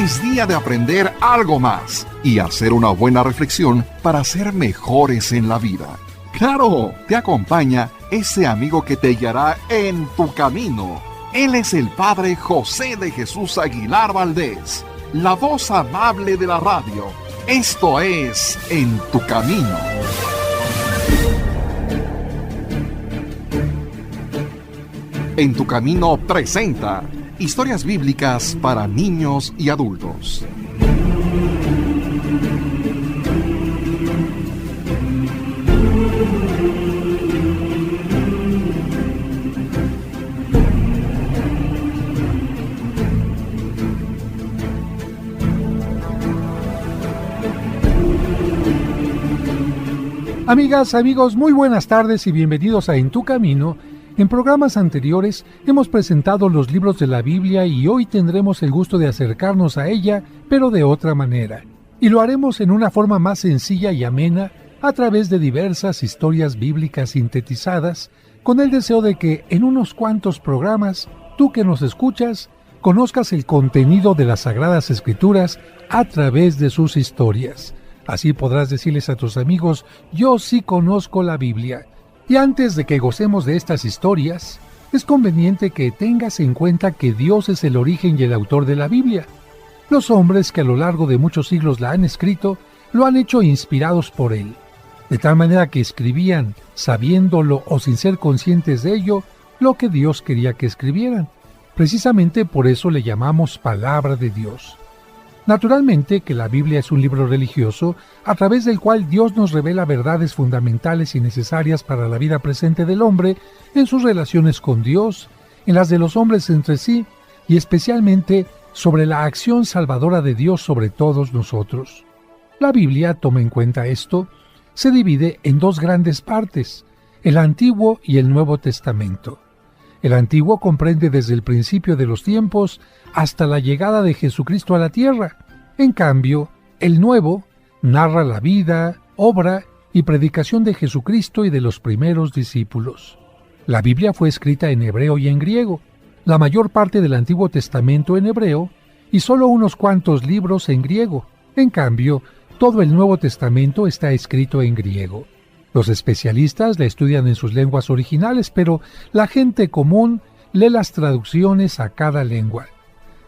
es día de aprender algo más y hacer una buena reflexión para ser mejores en la vida. ¡Claro! Te acompaña ese amigo que te guiará en tu camino. Él es el Padre José de Jesús Aguilar Valdés, la voz amable de la radio. Esto es En tu Camino. En tu Camino presenta historias bíblicas para niños y adultos. Amigas, amigos, muy buenas tardes y bienvenidos a En tu Camino. En programas anteriores hemos presentado los libros de la Biblia y hoy tendremos el gusto de acercarnos a ella, pero de otra manera. Y lo haremos en una forma más sencilla y amena, a través de diversas historias bíblicas sintetizadas, con el deseo de que en unos cuantos programas, tú que nos escuchas, conozcas el contenido de las Sagradas Escrituras a través de sus historias. Así podrás decirles a tus amigos, yo sí conozco la Biblia. Y antes de que gocemos de estas historias, es conveniente que tengas en cuenta que Dios es el origen y el autor de la Biblia. Los hombres que a lo largo de muchos siglos la han escrito, lo han hecho inspirados por Él. De tal manera que escribían, sabiéndolo o sin ser conscientes de ello, lo que Dios quería que escribieran. Precisamente por eso le llamamos Palabra de Dios. Naturalmente que la Biblia es un libro religioso a través del cual Dios nos revela verdades fundamentales y necesarias para la vida presente del hombre en sus relaciones con Dios, en las de los hombres entre sí y especialmente sobre la acción salvadora de Dios sobre todos nosotros. La Biblia toma en cuenta esto, se divide en dos grandes partes, el Antiguo y el Nuevo Testamento. El Antiguo comprende desde el principio de los tiempos hasta la llegada de Jesucristo a la tierra. En cambio, el Nuevo narra la vida, obra y predicación de Jesucristo y de los primeros discípulos. La Biblia fue escrita en hebreo y en griego, la mayor parte del Antiguo Testamento en hebreo y solo unos cuantos libros en griego. En cambio, todo el Nuevo Testamento está escrito en griego. Los especialistas la estudian en sus lenguas originales, pero la gente común lee las traducciones a cada lengua.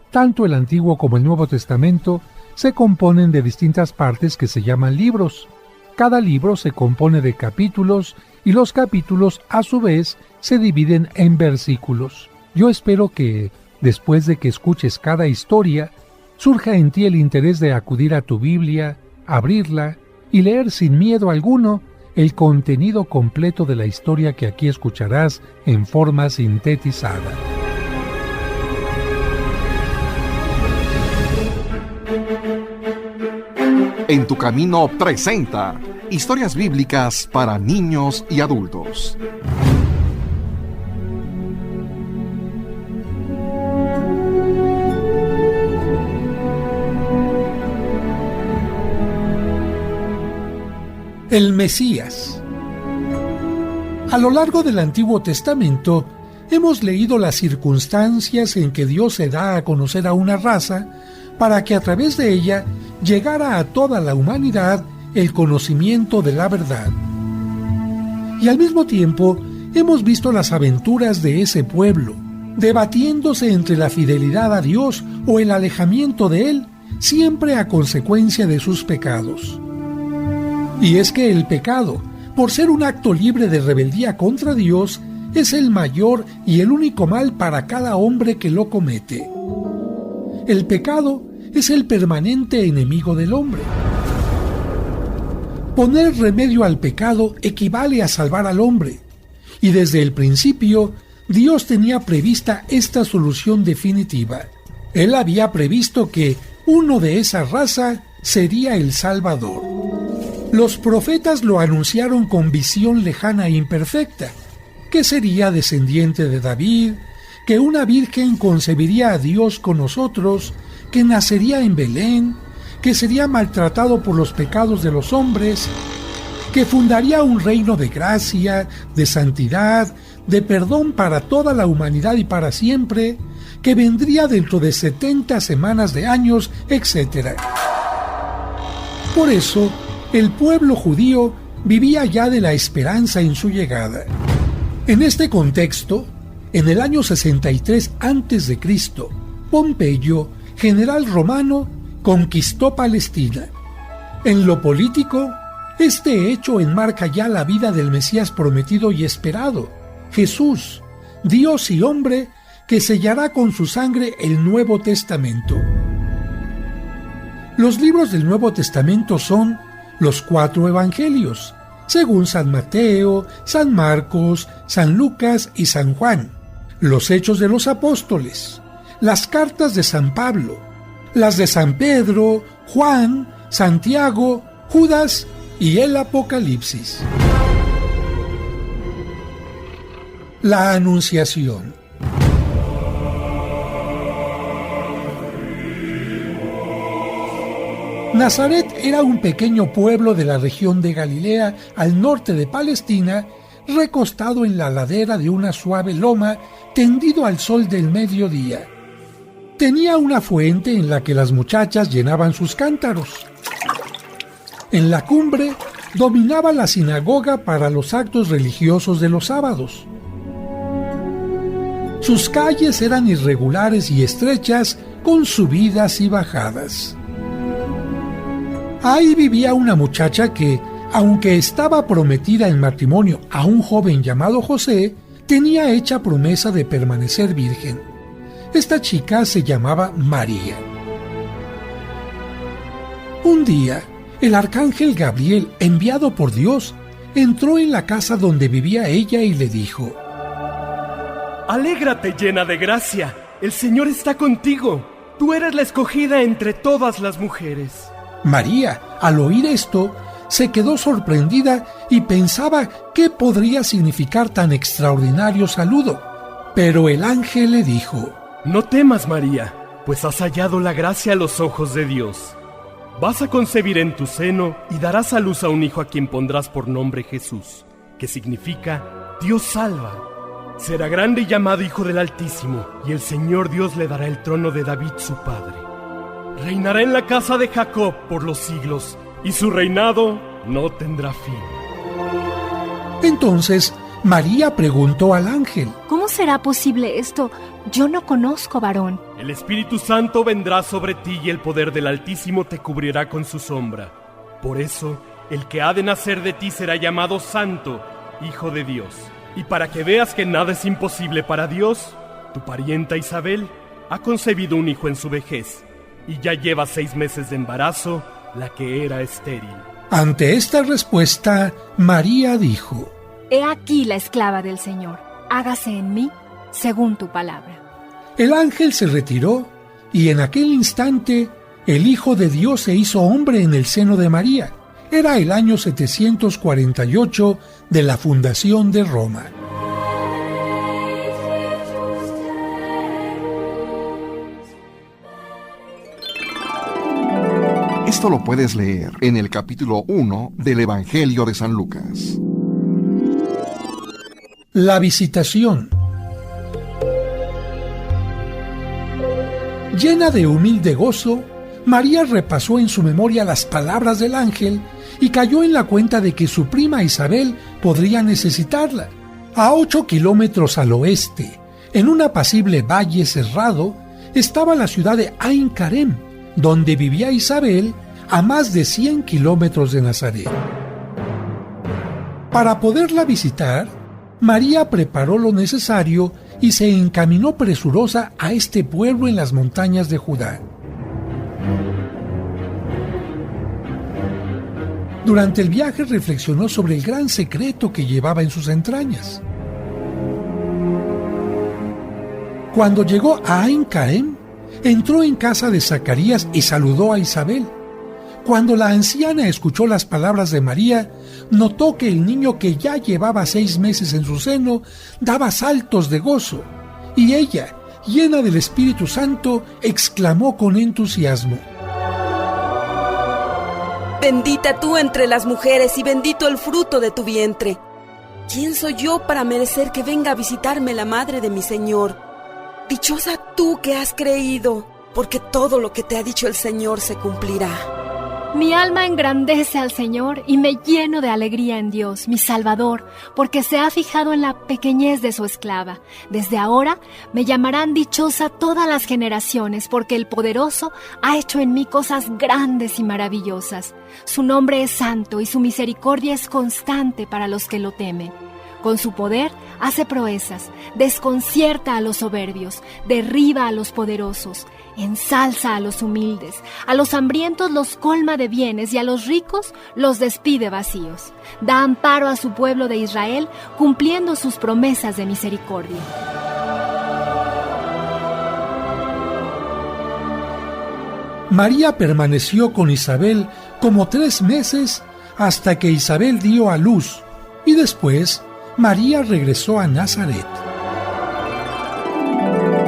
Tanto el Antiguo como el Nuevo Testamento se componen de distintas partes que se llaman libros. Cada libro se compone de capítulos y los capítulos, a su vez, se dividen en versículos. Yo espero que, después de que escuches cada historia, surja en ti el interés de acudir a tu Biblia, abrirla y leer sin miedo alguno el contenido completo de la historia que aquí escucharás en forma sintetizada. En tu Camino presenta historias bíblicas para niños y adultos. El Mesías. A lo largo del Antiguo Testamento, hemos leído las circunstancias en que Dios se da a conocer a una raza para que a través de ella llegara a toda la humanidad el conocimiento de la verdad. Y al mismo tiempo, hemos visto las aventuras de ese pueblo, debatiéndose entre la fidelidad a Dios o el alejamiento de Él, siempre a consecuencia de sus pecados. Y es que el pecado, por ser un acto libre de rebeldía contra Dios, es el mayor y el único mal para cada hombre que lo comete. El pecado es el permanente enemigo del hombre. Poner remedio al pecado equivale a salvar al hombre, y desde el principio Dios tenía prevista esta solución definitiva. Él había previsto que uno de esa raza sería el Salvador. Los profetas lo anunciaron con visión lejana e imperfecta, que sería descendiente de David, que una virgen concebiría a Dios con nosotros, que nacería en Belén, que sería maltratado por los pecados de los hombres, que fundaría un reino de gracia, de santidad, de perdón para toda la humanidad y para siempre, que vendría dentro de 70 semanas de años, etc. Por eso, el pueblo judío vivía ya de la esperanza en su llegada. En este contexto, en el año 63 a.C., Pompeyo, general romano, conquistó Palestina. En lo político, este hecho enmarca ya la vida del Mesías prometido y esperado, Jesús, Dios y hombre, que sellará con su sangre el Nuevo Testamento. Los libros del Nuevo Testamento son los 4 evangelios, según San Mateo, San Marcos, San Lucas y San Juan, los Hechos de los Apóstoles, las cartas de San Pablo, las de San Pedro, Juan, Santiago, Judas y el Apocalipsis. La Anunciación. Nazaret era un pequeño pueblo de la región de Galilea, al norte de Palestina, recostado en la ladera de una suave loma, tendido al sol del mediodía. Tenía una fuente en la que las muchachas llenaban sus cántaros. En la cumbre dominaba la sinagoga para los actos religiosos de los sábados. Sus calles eran irregulares y estrechas, con subidas y bajadas. Ahí vivía una muchacha que, aunque estaba prometida en matrimonio a un joven llamado José, tenía hecha promesa de permanecer virgen. Esta chica se llamaba María. Un día, el arcángel Gabriel, enviado por Dios, entró en la casa donde vivía ella y le dijo: «Alégrate, llena de gracia, el Señor está contigo. Tú eres la escogida entre todas las mujeres». María, al oír esto, se quedó sorprendida y pensaba qué podría significar tan extraordinario saludo. Pero el ángel le dijo: «No temas, María, pues has hallado la gracia a los ojos de Dios. Vas a concebir en tu seno y darás a luz a un hijo a quien pondrás por nombre Jesús, que significa Dios salva. Será grande y llamado Hijo del Altísimo, y el Señor Dios le dará el trono de David su padre. Reinará en la casa de Jacob por los siglos, y su reinado no tendrá fin». Entonces María preguntó al ángel: ¿Cómo será posible esto? Yo no conozco varón. «El Espíritu Santo vendrá sobre ti y el poder del Altísimo te cubrirá con su sombra. Por eso, el que ha de nacer de ti será llamado Santo, Hijo de Dios. Y para que veas que nada es imposible para Dios, tu parienta Isabel ha concebido un hijo en su vejez, y ya lleva 6 meses de embarazo, la que era estéril». Ante esta respuesta, María dijo: He aquí la esclava del Señor, hágase en mí según tu palabra. El ángel se retiró, y en aquel instante el Hijo de Dios se hizo hombre en el seno de María. Era el año 748 de la fundación de Roma. Esto lo puedes leer en el capítulo 1 del Evangelio de San Lucas. La visitación. Llena de humilde gozo, María repasó en su memoria las palabras del ángel y cayó en la cuenta de que su prima Isabel podría necesitarla. A 8 kilómetros al oeste, en un apacible valle cerrado, estaba la ciudad de Ain Karem, donde vivía Isabel, a más de 100 kilómetros de Nazaret. Para poderla visitar, María preparó lo necesario y se encaminó presurosa a este pueblo en las montañas de Judá. Durante el viaje reflexionó sobre el gran secreto que llevaba en sus entrañas. Cuando llegó a Ain Karem, entró en casa de Zacarías y saludó a Isabel. Cuando la anciana escuchó las palabras de María, notó que el niño, que ya llevaba 6 meses en su seno, daba saltos de gozo, y ella, llena del Espíritu Santo, exclamó con entusiasmo: «Bendita tú entre las mujeres y bendito el fruto de tu vientre. ¿Quién soy yo para merecer que venga a visitarme la madre de mi Señor? Dichosa tú que has creído, porque todo lo que te ha dicho el Señor se cumplirá. Mi alma engrandece al Señor y me lleno de alegría en Dios, mi Salvador, porque se ha fijado en la pequeñez de su esclava. Desde ahora me llamarán dichosa todas las generaciones, porque el Poderoso ha hecho en mí cosas grandes y maravillosas. Su nombre es santo y su misericordia es constante para los que lo temen. Con su poder hace proezas, desconcierta a los soberbios, derriba a los poderosos, ensalza a los humildes, a los hambrientos los colma de bienes y a los ricos los despide vacíos. Da amparo a su pueblo de Israel, cumpliendo sus promesas de misericordia. María permaneció con Isabel como 3 meses hasta que Isabel dio a luz, y después María regresó a Nazaret.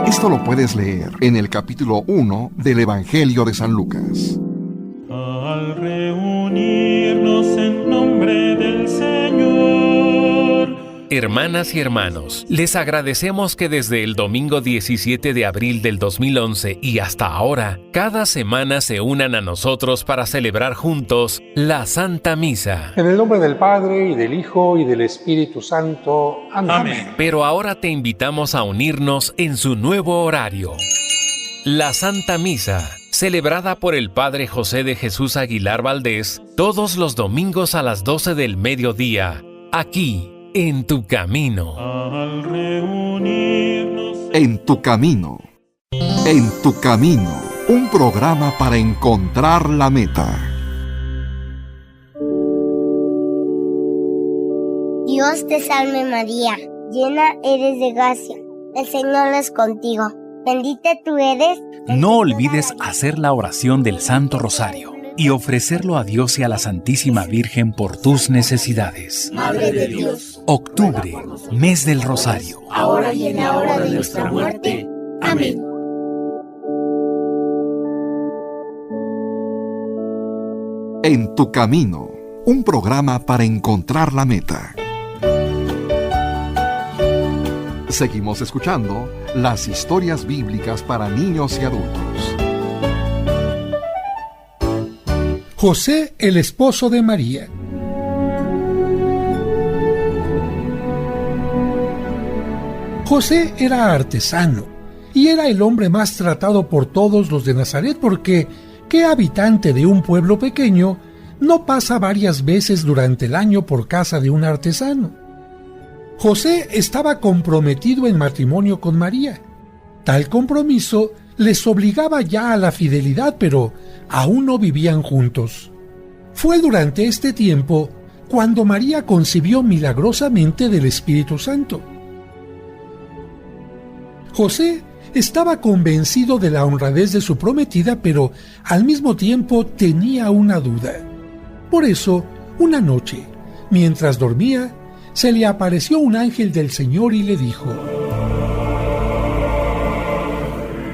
Esto lo puedes leer en el capítulo 1 del Evangelio de San Lucas. Al reunirnos en nombre del Señor. Hermanas y hermanos, les agradecemos que desde el domingo 17 de abril del 2011 y hasta ahora, cada semana se unan a nosotros para celebrar juntos la Santa Misa. En el nombre del Padre, y del Hijo, y del Espíritu Santo. Amén. Pero ahora te invitamos a unirnos en su nuevo horario. La Santa Misa, celebrada por el Padre José de Jesús Aguilar Valdés, todos los domingos a las 12 del mediodía, aquí, en Tu Camino. Al reunirnos En tu camino. En tu camino. Un programa para encontrar la meta. Dios te salve María, llena eres de gracia, el Señor es contigo. Bendita tú eres. No olvides hacer la oración del Santo Rosario y ofrecerlo a Dios y a la Santísima Virgen por tus necesidades. Madre de Dios. Octubre, mes del Rosario. Ahora y en la hora de nuestra muerte. Amén. En tu camino. Un programa para encontrar la meta. Seguimos escuchando las historias bíblicas para niños y adultos. José, el esposo de María. José era artesano y era el hombre más tratado por todos los de Nazaret, porque ¿qué habitante de un pueblo pequeño no pasa varias veces durante el año por casa de un artesano? José estaba comprometido en matrimonio con María. Tal compromiso les obligaba ya a la fidelidad, pero aún no vivían juntos. Fue durante este tiempo cuando María concibió milagrosamente del Espíritu Santo. José estaba convencido de la honradez de su prometida, pero al mismo tiempo tenía una duda. Por eso, una noche, mientras dormía, se le apareció un ángel del Señor y le dijo: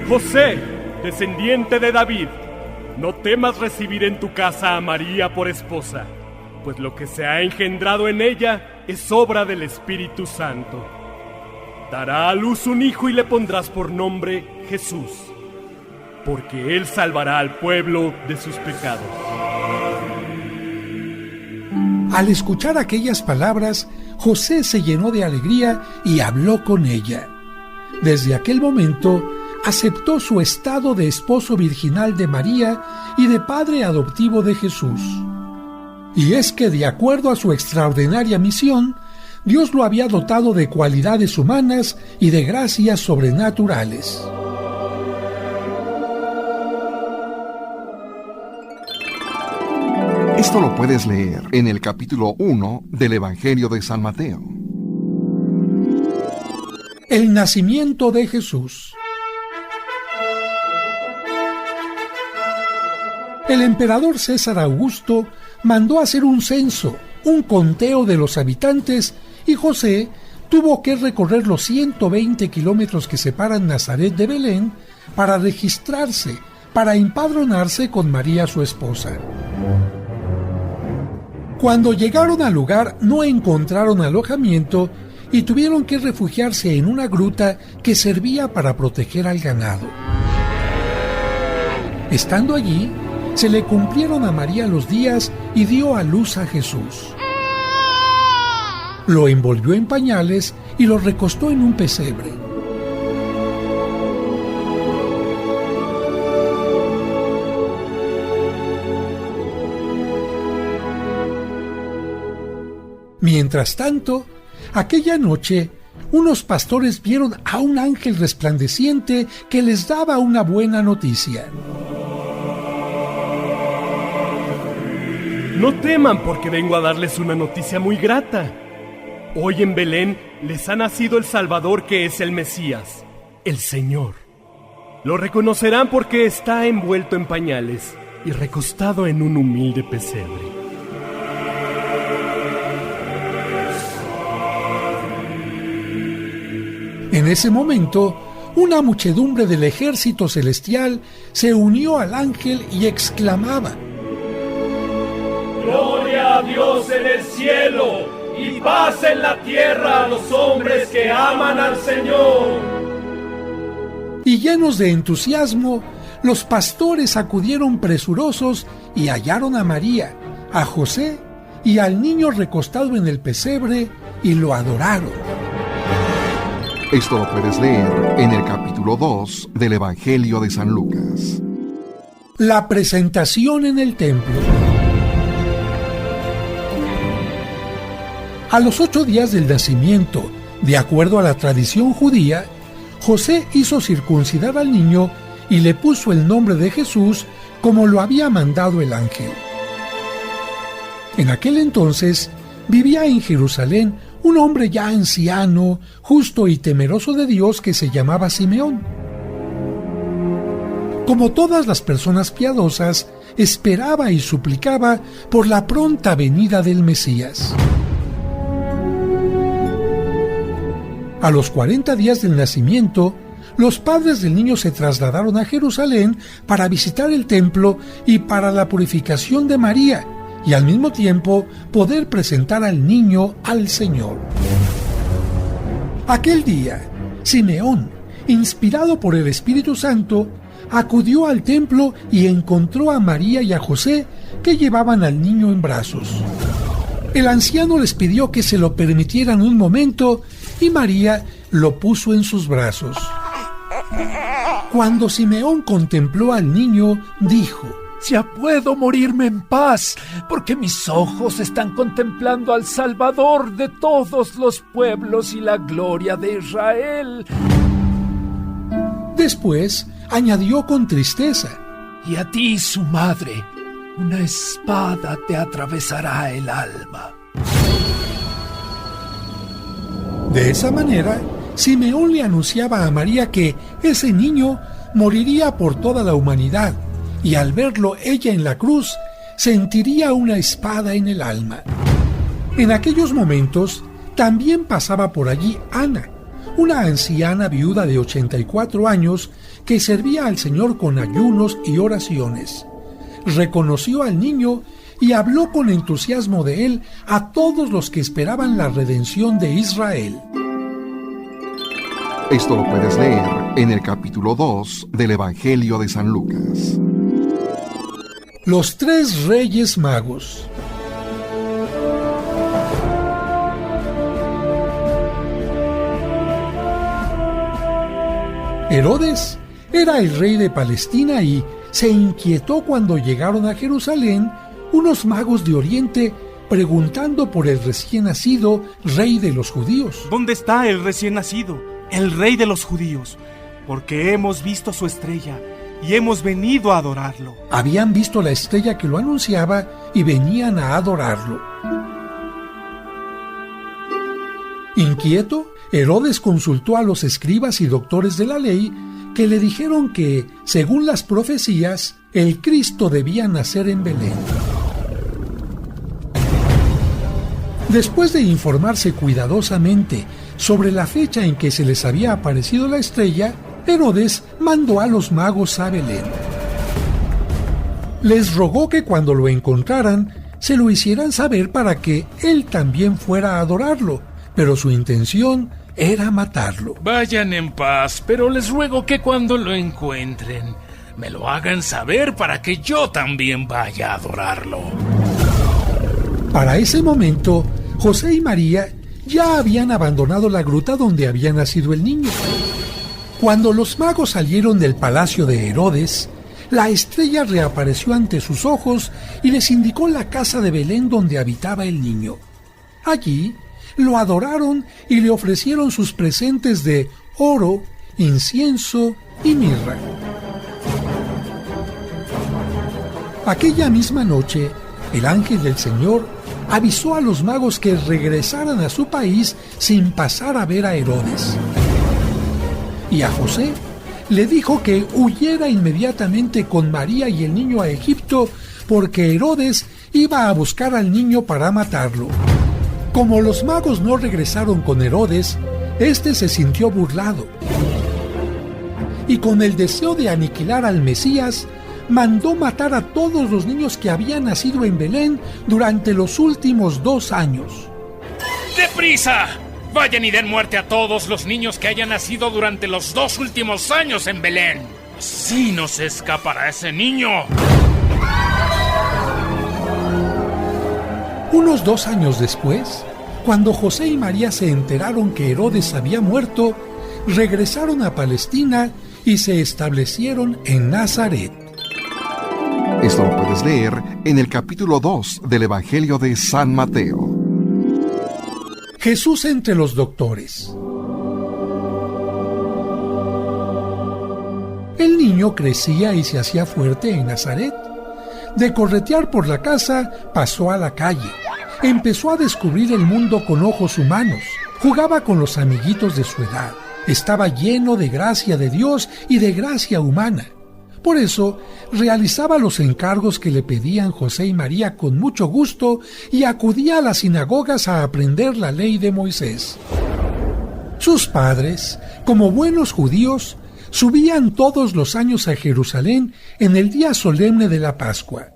José, descendiente de David, no temas recibir en tu casa a María por esposa, pues lo que se ha engendrado en ella es obra del Espíritu Santo. Dará a luz un hijo y le pondrás por nombre Jesús, porque él salvará al pueblo de sus pecados. Al escuchar aquellas palabras, José se llenó de alegría y habló con ella. Desde aquel momento, aceptó su estado de esposo virginal de María y de padre adoptivo de Jesús. Y es que, de acuerdo a su extraordinaria misión, Dios lo había dotado de cualidades humanas y de gracias sobrenaturales. Esto lo puedes leer en el capítulo 1 del Evangelio de San Mateo. El nacimiento de Jesús. El emperador César Augusto mandó hacer un censo, un conteo de los habitantes, y José tuvo que recorrer los 120 kilómetros que separan Nazaret de Belén para registrarse, para empadronarse con María su esposa. Cuando llegaron al lugar no encontraron alojamiento y tuvieron que refugiarse en una gruta que servía para proteger al ganado. Estando allí, se le cumplieron a María los días y dio a luz a Jesús. Lo envolvió en pañales y lo recostó en un pesebre. Mientras tanto, aquella noche, unos pastores vieron a un ángel resplandeciente que les daba una buena noticia. No teman, porque vengo a darles una noticia muy grata. Hoy en Belén les ha nacido el Salvador, que es el Mesías, el Señor. Lo reconocerán porque está envuelto en pañales y recostado en un humilde pesebre. En ese momento, una muchedumbre del ejército celestial se unió al ángel y exclamaba: ¡Gloria a Dios en el cielo y paz en la tierra a los hombres que aman al Señor! Y llenos de entusiasmo, los pastores acudieron presurosos y hallaron a María, a José y al niño recostado en el pesebre y lo adoraron. Esto lo puedes leer en el capítulo 2 del Evangelio de San Lucas. La presentación en el templo. A los 8 días del nacimiento, de acuerdo a la tradición judía, José hizo circuncidar al niño y le puso el nombre de Jesús como lo había mandado el ángel. En aquel entonces vivía en Jerusalén un hombre ya anciano, justo y temeroso de Dios que se llamaba Simeón. Como todas las personas piadosas, esperaba y suplicaba por la pronta venida del Mesías. A los 40 días del nacimiento, los padres del niño se trasladaron a Jerusalén para visitar el templo y para la purificación de María, y al mismo tiempo poder presentar al niño al Señor. Aquel día, Simeón, inspirado por el Espíritu Santo, acudió al templo y encontró a María y a José que llevaban al niño en brazos. El anciano les pidió que se lo permitieran un momento y María lo puso en sus brazos. Cuando Simeón contempló al niño, dijo: Ya puedo morirme en paz, porque mis ojos están contemplando al Salvador de todos los pueblos y la gloria de Israel. Después añadió con tristeza: Y a ti, su madre, una espada te atravesará el alma. De esa manera, Simeón le anunciaba a María que ese niño moriría por toda la humanidad, y al verlo ella en la cruz, sentiría una espada en el alma. En aquellos momentos, también pasaba por allí Ana, una anciana viuda de 84 años que servía al Señor con ayunos y oraciones. Reconoció al niño y habló con entusiasmo de él a todos los que esperaban la redención de Israel. Esto lo puedes leer en el capítulo 2 del Evangelio de San Lucas. Los 3 Reyes Magos. Herodes era el rey de Palestina y se inquietó cuando llegaron a Jerusalén unos magos de Oriente preguntando por el recién nacido rey de los judíos. ¿Dónde está el recién nacido, el rey de los judíos? Porque hemos visto su estrella y hemos venido a adorarlo. Habían visto la estrella que lo anunciaba y venían a adorarlo. Inquieto, Herodes consultó a los escribas y doctores de la ley, que le dijeron que, según las profecías, el Cristo debía nacer en Belén. Después de informarse cuidadosamente sobre la fecha en que se les había aparecido la estrella, Herodes mandó a los magos a Belén. Les rogó que cuando lo encontraran, se lo hicieran saber para que él también fuera a adorarlo, pero su intención era matarlo. Vayan en paz, pero les ruego que cuando lo encuentren, me lo hagan saber para que yo también vaya a adorarlo. Para ese momento, José y María ya habían abandonado la gruta donde había nacido el niño. Cuando los magos salieron del palacio de Herodes, la estrella reapareció ante sus ojos y les indicó la casa de Belén donde habitaba el niño. Allí lo adoraron y le ofrecieron sus presentes de oro, incienso y mirra. Aquella misma noche, el ángel del Señor avisó a los magos que regresaran a su país sin pasar a ver a Herodes. Y a José le dijo que huyera inmediatamente con María y el niño a Egipto, porque Herodes iba a buscar al niño para matarlo. Como los magos no regresaron con Herodes, éste se sintió burlado. Y con el deseo de aniquilar al Mesías, mandó matar a todos los niños que habían nacido en Belén durante los últimos 2 años. ¡Deprisa! Vayan y den muerte a todos los niños que hayan nacido durante los 2 últimos años en Belén. Así no se escapará ese niño. Unos 2 años después, cuando José y María se enteraron que Herodes había muerto, regresaron a Palestina y se establecieron en Nazaret. Esto lo puedes leer en el capítulo 2 del Evangelio de San Mateo. Jesús entre los doctores. El niño crecía y se hacía fuerte en Nazaret. De corretear por la casa, pasó a la calle. Empezó a descubrir el mundo con ojos humanos. Jugaba con los amiguitos de su edad. Estaba lleno de gracia de Dios y de gracia humana. Por eso, realizaba los encargos que le pedían José y María con mucho gusto y acudía a las sinagogas a aprender la ley de Moisés. Sus padres, como buenos judíos, subían todos los años a Jerusalén en el día solemne de la Pascua.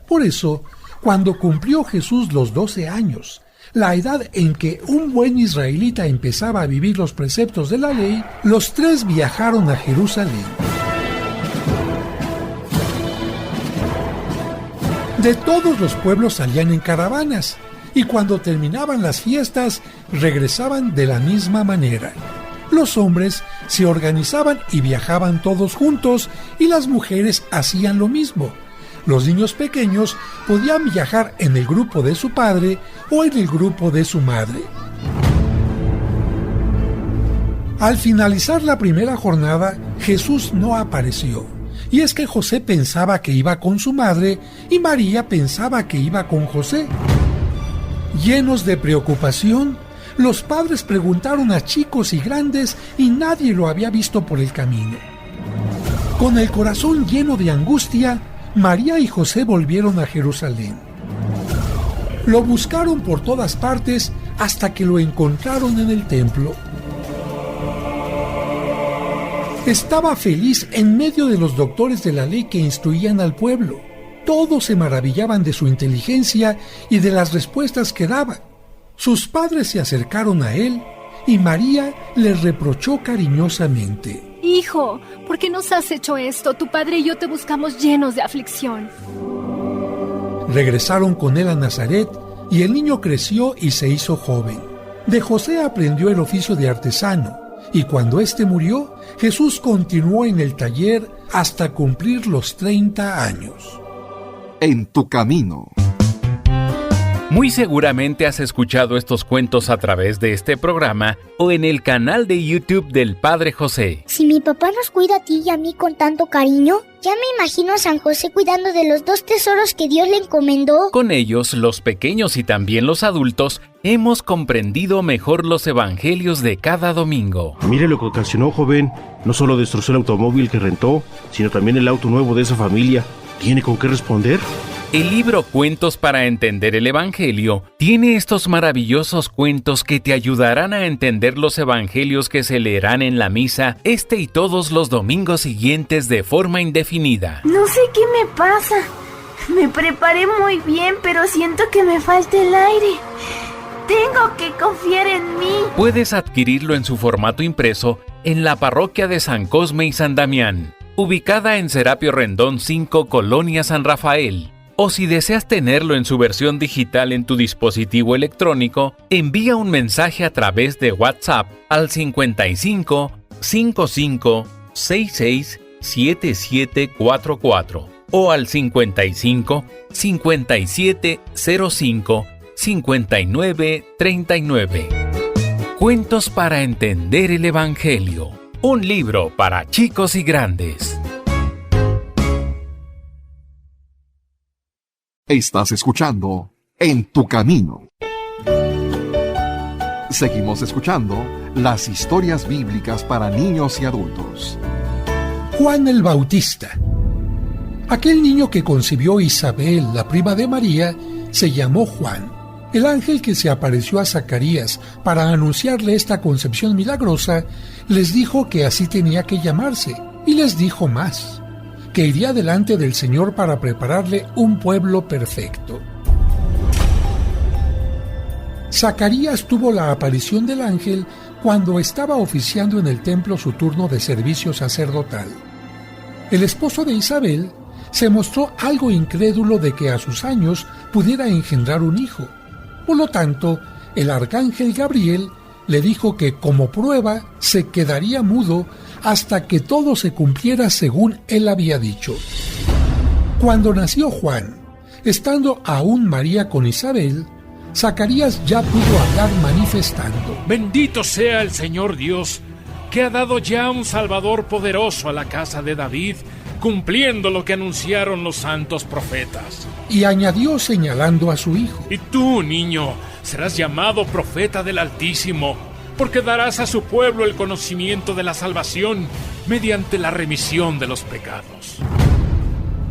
Por eso, cuando cumplió Jesús los 12 años, la edad en que un buen israelita empezaba a vivir los preceptos de la ley, los 3 viajaron a Jerusalén. De todos los pueblos salían en caravanas, y cuando terminaban las fiestas, regresaban de la misma manera. Los hombres se organizaban y viajaban todos juntos, y las mujeres hacían lo mismo. Los niños pequeños podían viajar en el grupo de su padre o en el grupo de su madre. Al finalizar la primera jornada, Jesús no apareció. Y es que José pensaba que iba con su madre y María pensaba que iba con José. Llenos de preocupación, los padres preguntaron a chicos y grandes y nadie lo había visto por el camino. Con el corazón lleno de angustia, María y José volvieron a Jerusalén. Lo buscaron por todas partes hasta que lo encontraron en el templo. Estaba feliz en medio de los doctores de la ley que instruían al pueblo. Todos se maravillaban de su inteligencia y de las respuestas que daba. Sus padres se acercaron a él y María le reprochó cariñosamente: Hijo, ¿por qué nos has hecho esto? Tu padre y yo te buscamos llenos de aflicción. Regresaron con él a Nazaret y el niño creció y se hizo joven. De José aprendió el oficio de artesano. Y cuando éste murió, Jesús continuó en el taller hasta cumplir los 30 años. En tu camino. Muy seguramente has escuchado estos cuentos a través de este programa o en el canal de YouTube del Padre José. Si mi papá nos cuida a ti y a mí con tanto cariño, ya me imagino a San José cuidando de los 2 tesoros que Dios le encomendó. Con ellos, los pequeños y también los adultos, hemos comprendido mejor los evangelios de cada domingo. Mire lo que ocasionó, joven. No solo destrozó el automóvil que rentó, sino también el auto nuevo de esa familia. ¿Tiene con qué responder? El libro Cuentos para entender el Evangelio tiene estos maravillosos cuentos que te ayudarán a entender los evangelios que se leerán en la misa este y todos los domingos siguientes de forma indefinida. No sé qué me pasa. Me preparé muy bien, pero siento que me falta el aire. Tengo que confiar en mí. Puedes adquirirlo en su formato impreso en la parroquia de San Cosme y San Damián, ubicada en Serapio Rendón 5, Colonia San Rafael. O si deseas tenerlo en su versión digital en tu dispositivo electrónico, envía un mensaje a través de WhatsApp al 55 55 66 7744 o al 55 57 05 59 39. Cuentos para entender el Evangelio. Un libro para chicos y grandes. Estás escuchando En tu Camino. Seguimos escuchando las historias bíblicas para niños y adultos. Juan el Bautista. Aquel niño que concibió Isabel, la prima de María, se llamó Juan. El ángel que se apareció a Zacarías para anunciarle esta concepción milagrosa, les dijo que así tenía que llamarse, y les dijo más, que iría delante del Señor para prepararle un pueblo perfecto. Zacarías tuvo la aparición del ángel cuando estaba oficiando en el templo su turno de servicio sacerdotal. El esposo de Isabel se mostró algo incrédulo de que a sus años pudiera engendrar un hijo. Por lo tanto, el arcángel Gabriel le dijo que como prueba se quedaría mudo hasta que todo se cumpliera según él había dicho. Cuando nació Juan, estando aún María con Isabel, Zacarías ya pudo hablar manifestando: Bendito sea el Señor Dios, que ha dado ya un Salvador poderoso a la casa de David, cumpliendo lo que anunciaron los santos profetas. Y añadió señalando a su hijo: Y tú, niño, serás llamado profeta del Altísimo, porque darás a su pueblo el conocimiento de la salvación mediante la remisión de los pecados.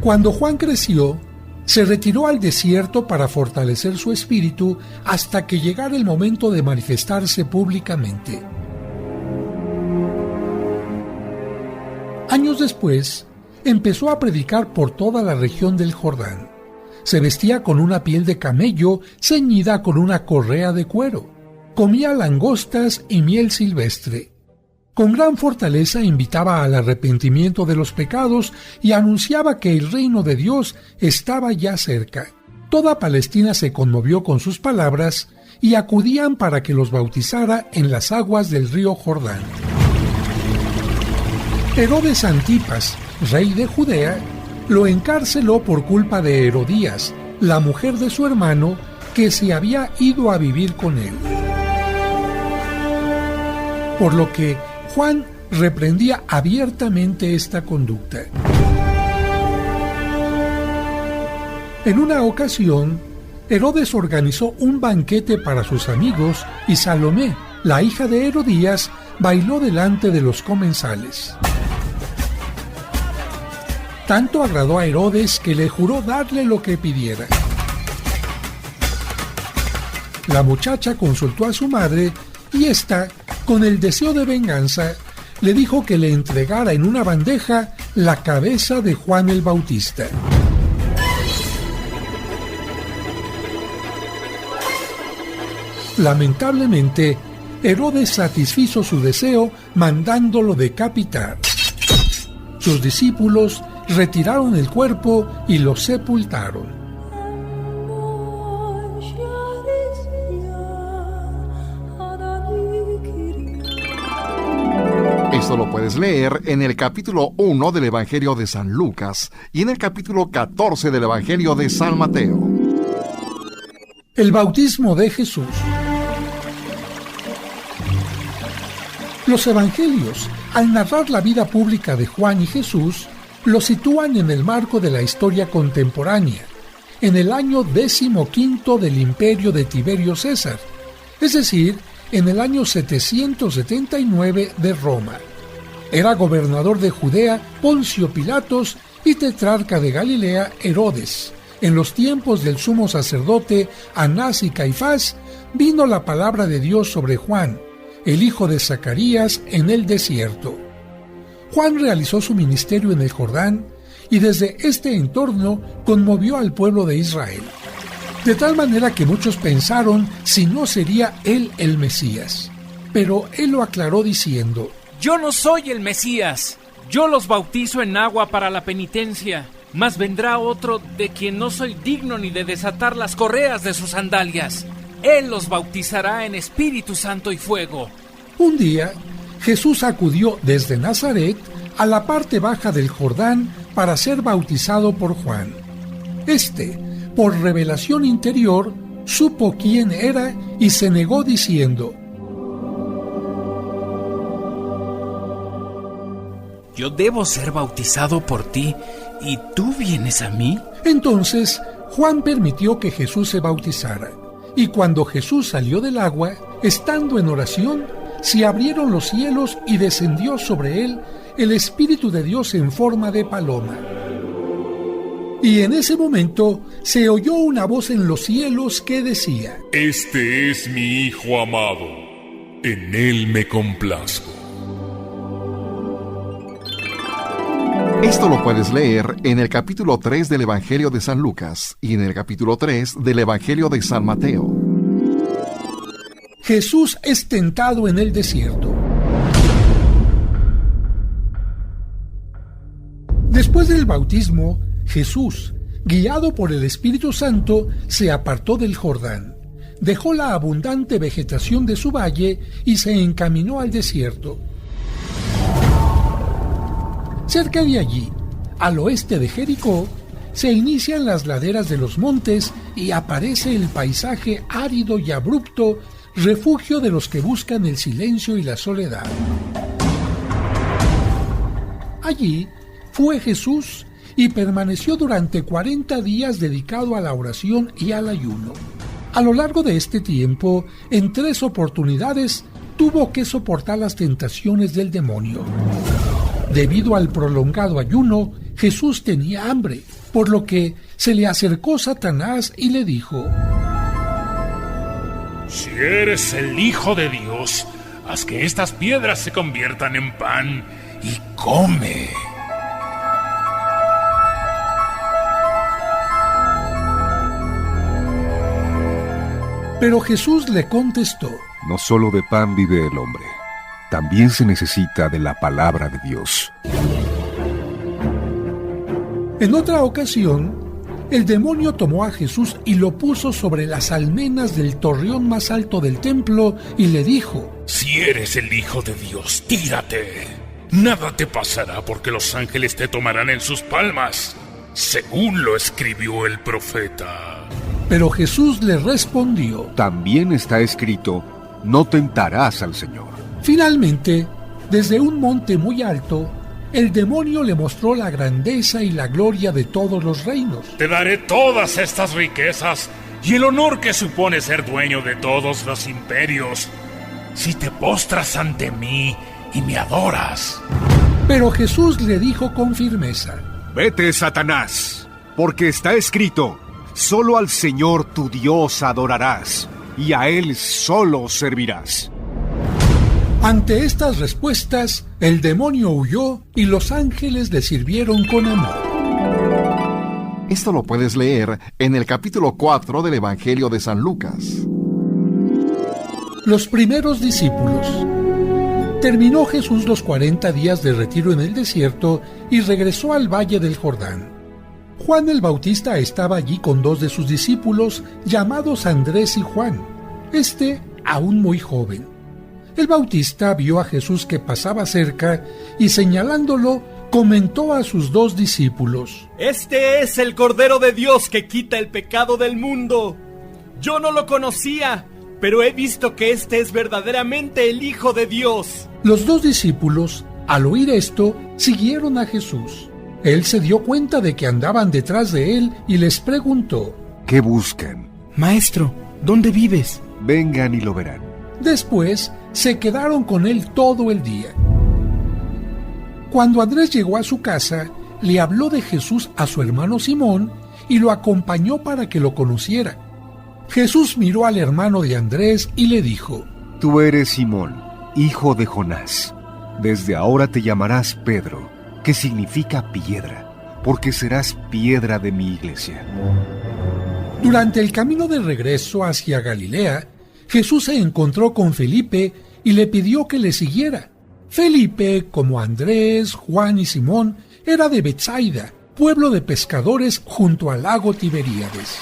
Cuando Juan creció, se retiró al desierto para fortalecer su espíritu hasta que llegara el momento de manifestarse públicamente. Años después, empezó a predicar por toda la región del Jordán. Se vestía con una piel de camello ceñida con una correa de cuero. Comía langostas y miel silvestre. Con gran fortaleza invitaba al arrepentimiento de los pecados y anunciaba que el reino de Dios estaba ya cerca. Toda Palestina se conmovió con sus palabras y acudían para que los bautizara en las aguas del río Jordán. Herodes Antipas, rey de Judea, lo encarceló por culpa de Herodías, la mujer de su hermano, que se había ido a vivir con él. Por lo que Juan reprendía abiertamente esta conducta. En una ocasión, Herodes organizó un banquete para sus amigos y Salomé, la hija de Herodías, bailó delante de los comensales. Tanto agradó a Herodes que le juró darle lo que pidiera. La muchacha consultó a su madre y ésta, con el deseo de venganza, le dijo que le entregara en una bandeja la cabeza de Juan el Bautista. Lamentablemente, Herodes satisfizo su deseo mandándolo decapitar. Sus discípulos retiraron el cuerpo y lo sepultaron. Esto lo puedes leer en el capítulo 1 del Evangelio de San Lucas y en el capítulo 14 del Evangelio de San Mateo. El bautismo de Jesús. Los evangelios, al narrar la vida pública de Juan y Jesús, lo sitúan en el marco de la historia contemporánea, en el año 15 del imperio de Tiberio César, es decir, en el año 779 de Roma. Era gobernador de Judea Poncio Pilatos y tetrarca de Galilea Herodes. En los tiempos del sumo sacerdote Anás y Caifás vino la palabra de Dios sobre Juan, el hijo de Zacarías, en el desierto. Juan realizó su ministerio en el Jordán y desde este entorno conmovió al pueblo de Israel. de tal manera que muchos pensaron si no sería él el Mesías. Pero él lo aclaró diciendo: Yo no soy el Mesías, yo los bautizo en agua para la penitencia, mas vendrá otro de quien no soy digno ni de desatar las correas de sus sandalias. Él los bautizará en Espíritu Santo y fuego. Un día, Jesús acudió desde Nazaret a la parte baja del Jordán para ser bautizado por Juan. Por revelación interior, supo quién era y se negó diciendo: Yo debo ser bautizado por ti, ¿y tú vienes a mí? Entonces, Juan permitió que Jesús se bautizara. Y cuando Jesús salió del agua, estando en oración, se abrieron los cielos y descendió sobre él el Espíritu de Dios en forma de paloma. Y en ese momento se oyó una voz en los cielos que decía: Este es mi Hijo amado, en él me complazco. Esto lo puedes leer en el capítulo 3 del Evangelio de San Lucas y en el capítulo 3 del Evangelio de San Mateo. Jesús es tentado en el desierto. Después del bautismo, Jesús, guiado por el Espíritu Santo, se apartó del Jordán, dejó la abundante vegetación de su valle y se encaminó al desierto. Cerca de allí, al oeste de Jericó, se inician las laderas de los montes y aparece el paisaje árido y abrupto, refugio de los que buscan el silencio y la soledad. Allí fue Jesús y permaneció durante 40 días dedicado a la oración y al ayuno. A lo largo de este tiempo, en 3 oportunidades, tuvo que soportar las tentaciones del demonio. Debido al prolongado ayuno, Jesús tenía hambre, por lo que se le acercó Satanás y le dijo: Si eres el Hijo de Dios, haz que estas piedras se conviertan en pan y come. Pero Jesús le contestó: No solo de pan vive el hombre, también se necesita de la palabra de Dios. En otra ocasión, el demonio tomó a Jesús y lo puso sobre las almenas del torreón más alto del templo y le dijo: Si eres el Hijo de Dios, tírate. Nada te pasará porque los ángeles te tomarán en sus palmas, según lo escribió el profeta. Pero Jesús le respondió: También está escrito: No tentarás al Señor. Finalmente, desde un monte muy alto, el demonio le mostró la grandeza y la gloria de todos los reinos. Te daré todas estas riquezas y el honor que supone ser dueño de todos los imperios, si te postras ante mí y me adoras. Pero Jesús le dijo con firmeza: Vete, Satanás, porque está escrito: Solo al Señor tu Dios adorarás, y a Él solo servirás. Ante estas respuestas, el demonio huyó y los ángeles le sirvieron con amor. Esto lo puedes leer en el capítulo 4 del Evangelio de San Lucas. Los primeros discípulos. Terminó Jesús los 40 días de retiro en el desierto y regresó al valle del Jordán. Juan el Bautista estaba allí con 2 de sus discípulos, llamados Andrés y Juan, aún muy joven. El Bautista vio a Jesús que pasaba cerca y, señalándolo, comentó a sus 2 discípulos: Este es el Cordero de Dios que quita el pecado del mundo. Yo no lo conocía, pero he visto que este es verdaderamente el Hijo de Dios. Los 2 discípulos, al oír esto, siguieron a Jesús. Él se dio cuenta de que andaban detrás de él y les preguntó: ¿Qué buscan? Maestro, ¿dónde vives? Vengan y lo verán. Después se quedaron con él todo el día. Cuando Andrés llegó a su casa, le habló de Jesús a su hermano Simón y lo acompañó para que lo conociera. Jesús miró al hermano de Andrés y le dijo: Tú eres Simón, hijo de Jonás. Desde ahora te llamarás Pedro, que significa piedra, porque serás piedra de mi iglesia. Durante el camino de regreso hacia Galilea, Jesús se encontró con Felipe y le pidió que le siguiera. Felipe, como Andrés, Juan y Simón, era de Betsaida, pueblo de pescadores junto al lago Tiberíades.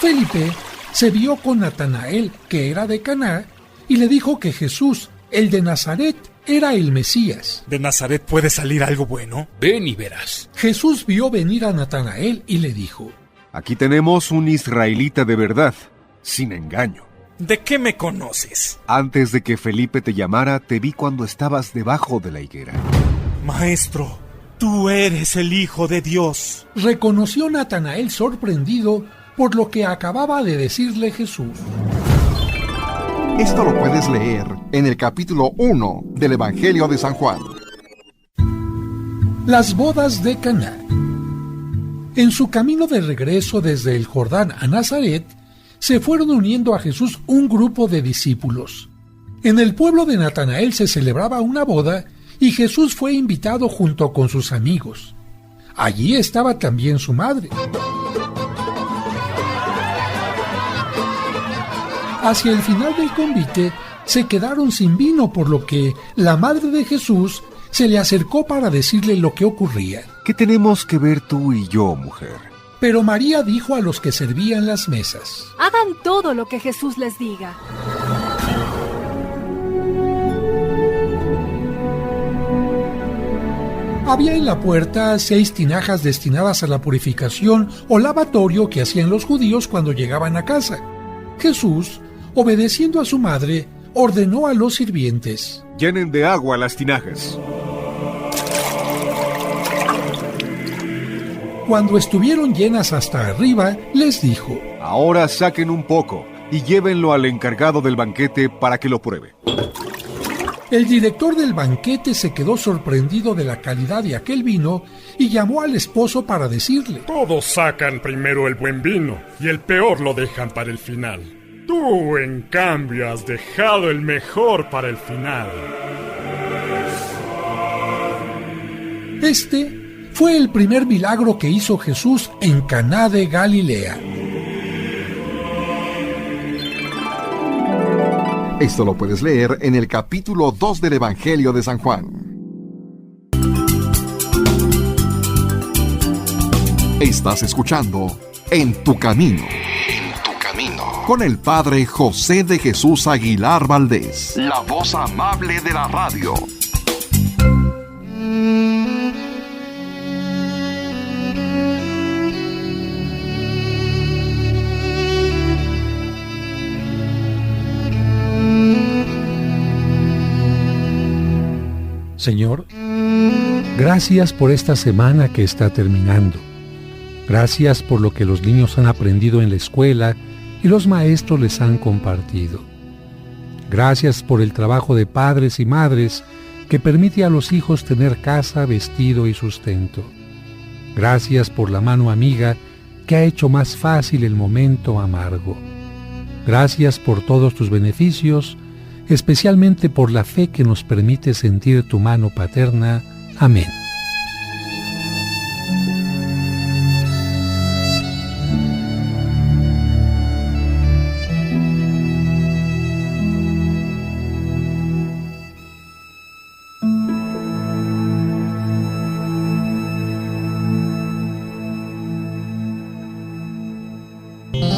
Felipe se vio con Natanael, que era de Caná, y le dijo que Jesús, el de Nazaret, era el Mesías. ¿De Nazaret puede salir algo bueno? Ven y verás. Jesús vio venir a Natanael y le dijo: Aquí tenemos un israelita de verdad, sin engaño. ¿De qué me conoces? Antes de que Felipe te llamara, te vi cuando estabas debajo de la higuera. Maestro, tú eres el Hijo de Dios. Reconoció Natanael sorprendido por lo que acababa de decirle Jesús. Esto lo puedes leer en el capítulo 1 del Evangelio de San Juan. Las bodas de Caná. En su camino de regreso desde el Jordán a Nazaret, se fueron uniendo a Jesús un grupo de discípulos. En el pueblo de Natanael se celebraba una boda y Jesús fue invitado junto con sus amigos. Allí estaba también su madre. Hacia el final del convite, se quedaron sin vino, por lo que la madre de Jesús se le acercó para decirle lo que ocurría. ¿Qué tenemos que ver tú y yo, mujer? Pero María dijo a los que servían las mesas: Hagan todo lo que Jesús les diga. Había en la puerta 6 tinajas destinadas a la purificación o lavatorio que hacían los judíos cuando llegaban a casa. Jesús, obedeciendo a su madre, ordenó a los sirvientes: Llenen de agua las tinajas. Cuando estuvieron llenas hasta arriba, les dijo: Ahora saquen un poco y llévenlo al encargado del banquete para que lo pruebe. El director del banquete se quedó sorprendido de la calidad de aquel vino y llamó al esposo para decirle: Todos sacan primero el buen vino y el peor lo dejan para el final. Tú, en cambio, has dejado el mejor para el final. Este fue el primer milagro que hizo Jesús en Caná de Galilea. Esto lo puedes leer en el capítulo 2 del Evangelio de San Juan. Estás escuchando En tu Camino. En tu Camino. Con el Padre José de Jesús Aguilar Valdés. La voz amable de la radio. Señor, gracias por esta semana que está terminando. Gracias por lo que los niños han aprendido en la escuela y los maestros les han compartido. Gracias por el trabajo de padres y madres que permite a los hijos tener casa, vestido y sustento. Gracias por la mano amiga que ha hecho más fácil el momento amargo. Gracias por todos tus beneficios, especialmente por la fe que nos permite sentir tu mano paterna. Amén.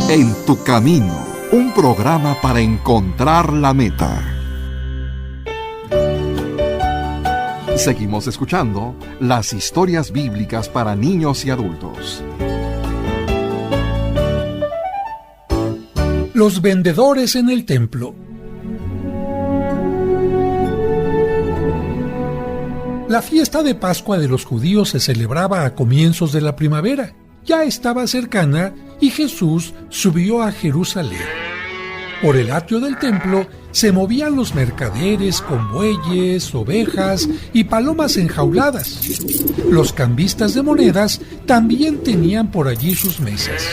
En tu Camino, un programa para encontrar la meta. Seguimos escuchando las historias bíblicas para niños y adultos. Los vendedores en el templo. La fiesta de Pascua de los judíos se celebraba a comienzos de la primavera. Ya estaba cercana y Jesús subió a Jerusalén. Por el atrio del templo se movían los mercaderes con bueyes, ovejas y palomas enjauladas. Los cambistas de monedas también tenían por allí sus mesas.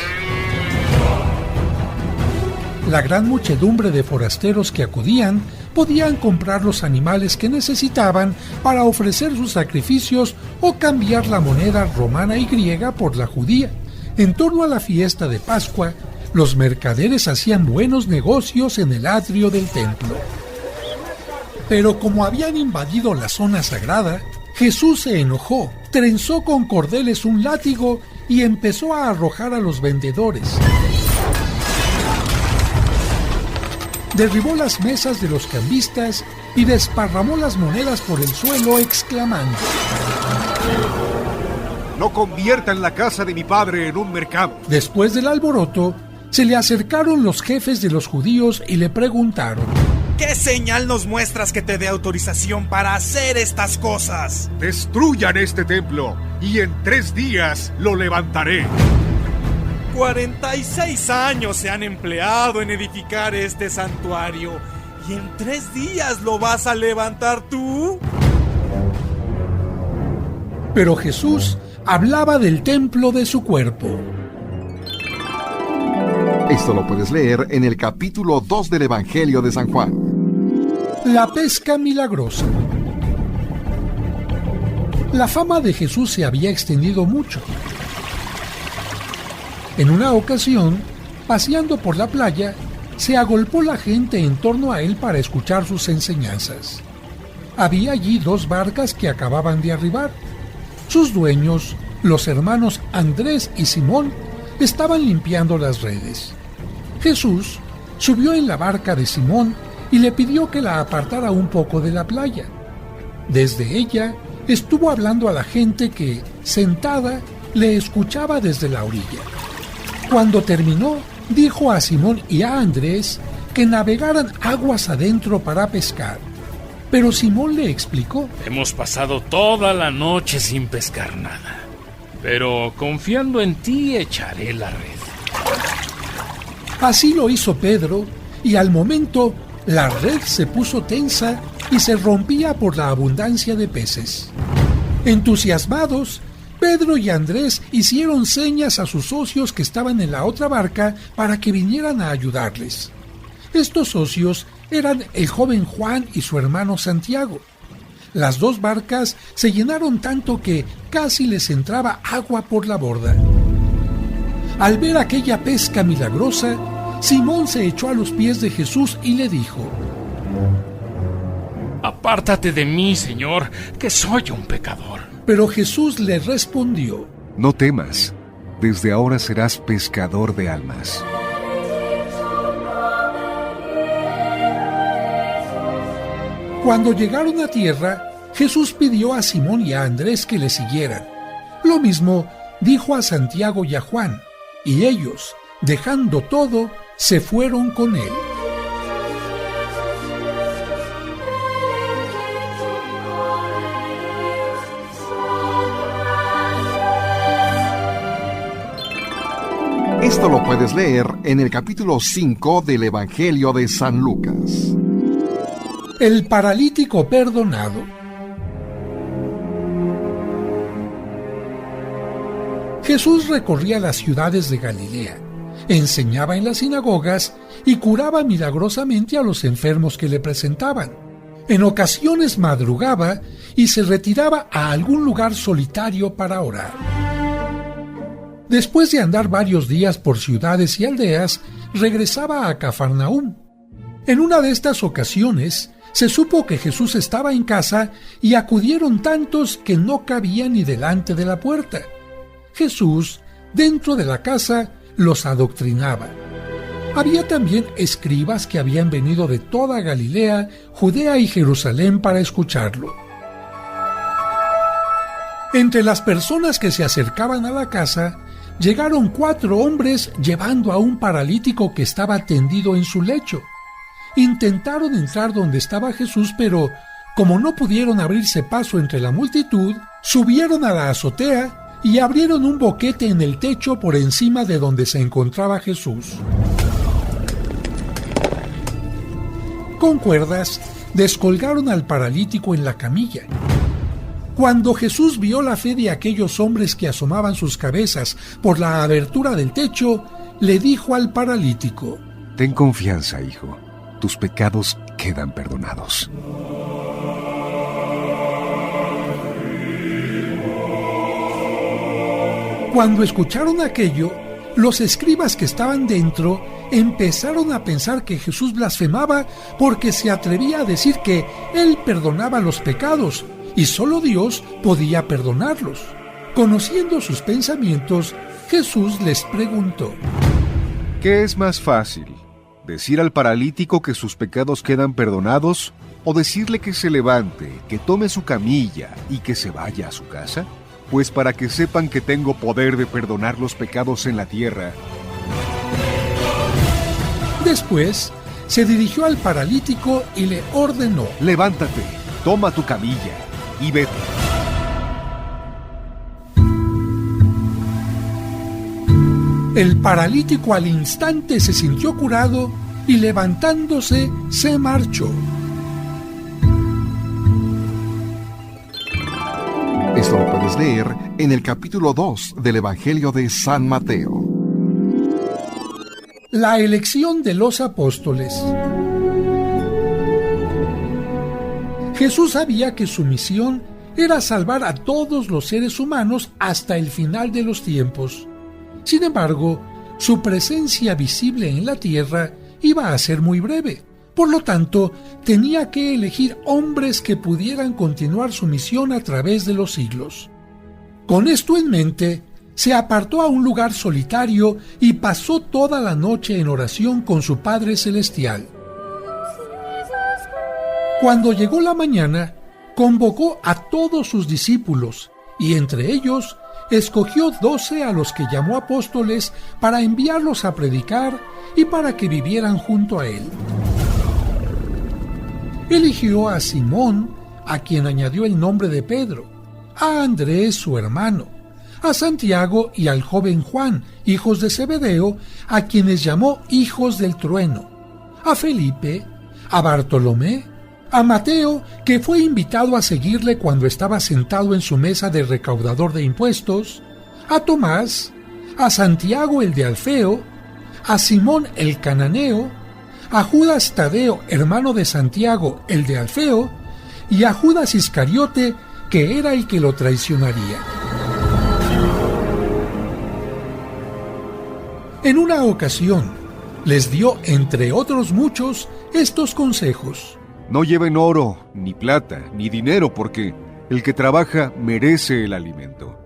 La gran muchedumbre de forasteros que acudían podían comprar los animales que necesitaban para ofrecer sus sacrificios o cambiar la moneda romana y griega por la judía. En torno a la fiesta de Pascua, Los mercaderes hacían buenos negocios en el atrio del templo. Pero como habían invadido la zona sagrada, Jesús se enojó, trenzó con cordeles un látigo y empezó a arrojar a los vendedores. Derribó las mesas de los cambistas y desparramó las monedas por el suelo, exclamando: No conviertan la casa de mi padre en un mercado. Después del alboroto, se le acercaron los jefes de los judíos y le preguntaron: ¿qué señal nos muestras que te dé autorización para hacer estas cosas? Destruyan este templo y en 3 días lo levantaré. 46 años se han empleado en edificar este santuario y en 3 días lo vas a levantar tú. Pero Jesús hablaba del templo de su cuerpo. Esto lo puedes leer en el capítulo 2 del Evangelio de San Juan. La pesca milagrosa. La fama de Jesús se había extendido mucho. En una ocasión, paseando por la playa, se agolpó la gente en torno a él para escuchar sus enseñanzas. Había allí 2 barcas que acababan de arribar. Sus dueños, los hermanos Andrés y Simón, estaban limpiando las redes. Jesús subió en la barca de Simón y le pidió que la apartara un poco de la playa. Desde ella estuvo hablando a la gente que, sentada, le escuchaba desde la orilla. Cuando terminó, dijo a Simón y a Andrés que navegaran aguas adentro para pescar. Pero Simón le explicó: hemos pasado toda la noche sin pescar nada, pero confiando en ti echaré la red. Así lo hizo Pedro, y al momento la red se puso tensa y se rompía por la abundancia de peces. Entusiasmados, Pedro y Andrés hicieron señas a sus socios que estaban en la otra barca para que vinieran a ayudarles. Estos socios eran el joven Juan y su hermano Santiago. Las 2 barcas se llenaron tanto que casi les entraba agua por la borda. Al ver aquella pesca milagrosa, Simón se echó a los pies de Jesús y le dijo: apártate de mí, Señor, que soy un pecador. Pero Jesús le respondió: no temas, desde ahora serás pescador de almas. Cuando llegaron a tierra, Jesús pidió a Simón y a Andrés que le siguieran. Lo mismo dijo a Santiago y a Juan, y ellos, dejando todo, se fueron con él. Esto lo puedes leer en el capítulo 5 del Evangelio de San Lucas. El paralítico perdonado. Jesús recorría las ciudades de Galilea, enseñaba en las sinagogas y curaba milagrosamente a los enfermos que le presentaban. En ocasiones madrugaba y se retiraba a algún lugar solitario para orar. Después de andar varios días por ciudades y aldeas, regresaba a Cafarnaúm. En una de estas ocasiones, se supo que Jesús estaba en casa y acudieron tantos que no cabía ni delante de la puerta. Jesús, dentro de la casa, los adoctrinaba. Había también escribas que habían venido de toda Galilea, Judea y Jerusalén para escucharlo. Entre las personas que se acercaban a la casa, llegaron 4 hombres llevando a un paralítico que estaba tendido en su lecho. Intentaron entrar donde estaba Jesús, pero como no pudieron abrirse paso entre la multitud, subieron a la azotea y abrieron un boquete en el techo por encima de donde se encontraba Jesús. Con cuerdas, descolgaron al paralítico en la camilla. Cuando Jesús vio la fe de aquellos hombres que asomaban sus cabezas por la abertura del techo, le dijo al paralítico: ten confianza, hijo, tus pecados quedan perdonados. Cuando escucharon aquello, Los escribas que estaban dentro empezaron a pensar que Jesús blasfemaba porque se atrevía a decir que Él perdonaba los pecados y solo Dios podía perdonarlos. Conociendo sus pensamientos, Jesús les preguntó: ¿qué es más fácil? ¿Decir al paralítico que sus pecados quedan perdonados o decirle que se levante, que tome su camilla y que se vaya a su casa? Pues para que sepan que tengo poder de perdonar los pecados en la tierra. Después, se dirigió al paralítico y le ordenó: levántate, toma tu camilla y vete. El paralítico al instante se sintió curado y levantándose se marchó. Esto lo puedes leer en el capítulo 2 del Evangelio de San Mateo. La elección de los apóstoles. Jesús sabía que su misión era salvar a todos los seres humanos hasta el final de los tiempos. Sin embargo, su presencia visible en la tierra iba a ser muy breve. Por lo tanto, tenía que elegir hombres que pudieran continuar su misión a través de los siglos. Con esto en mente, se apartó a un lugar solitario y pasó toda la noche en oración con su Padre Celestial. Cuando llegó la mañana, convocó a todos sus discípulos y entre ellos escogió 12 a los que llamó apóstoles para enviarlos a predicar y para que vivieran junto a él. Eligió a Simón, a quien añadió el nombre de Pedro, a Andrés, su hermano, a Santiago y al joven Juan, hijos de Zebedeo, a quienes llamó hijos del trueno, a Felipe, a Bartolomé, a Mateo, que fue invitado a seguirle cuando estaba sentado en su mesa de recaudador de impuestos, a Tomás, a Santiago el de Alfeo, a Simón el cananeo, a Judas Tadeo, hermano de Santiago el de Alfeo, y a Judas Iscariote, que era el que lo traicionaría. En una ocasión, les dio, entre otros muchos, estos consejos: no lleven oro, ni plata, ni dinero, porque el que trabaja merece el alimento.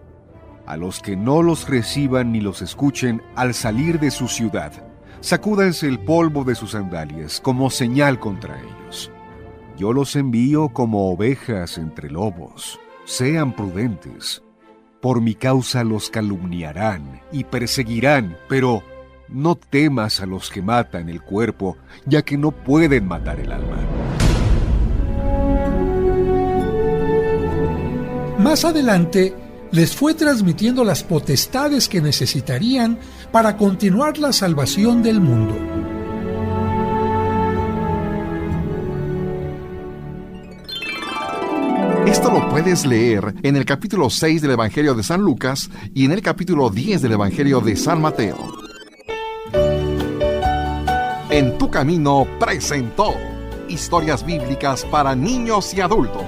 A los que no los reciban ni los escuchen al salir de su ciudad, sacúdanse el polvo de sus sandalias como señal contra ellos. Yo los envío como ovejas entre lobos. Sean prudentes. Por mi causa los calumniarán y perseguirán, pero no temas a los que matan el cuerpo, ya que no pueden matar el alma. Más adelante, les fue transmitiendo las potestades que necesitarían para continuar la salvación del mundo. Esto lo puedes leer en el capítulo 6 del Evangelio de San Lucas y en el capítulo 10 del Evangelio de San Mateo. En tu Camino presentó historias bíblicas para niños y adultos.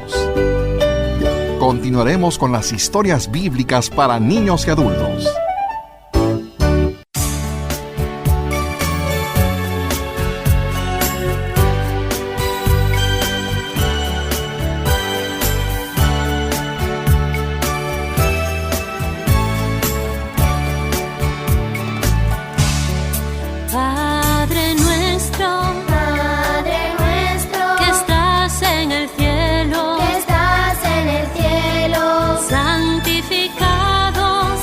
Continuaremos con las historias bíblicas para niños y adultos. Santificado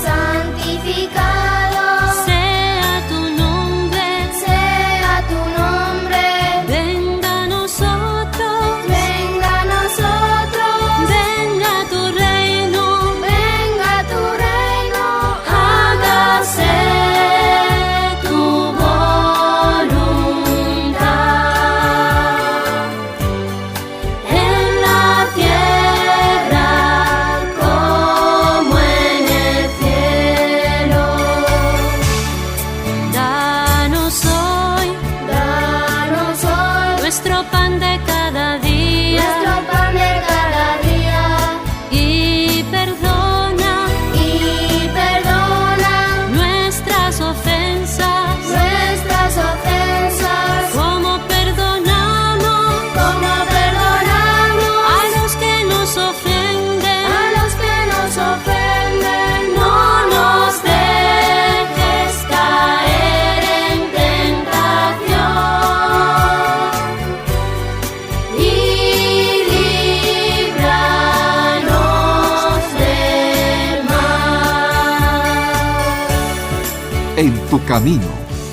En tu camino,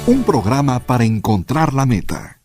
un programa para encontrar la meta.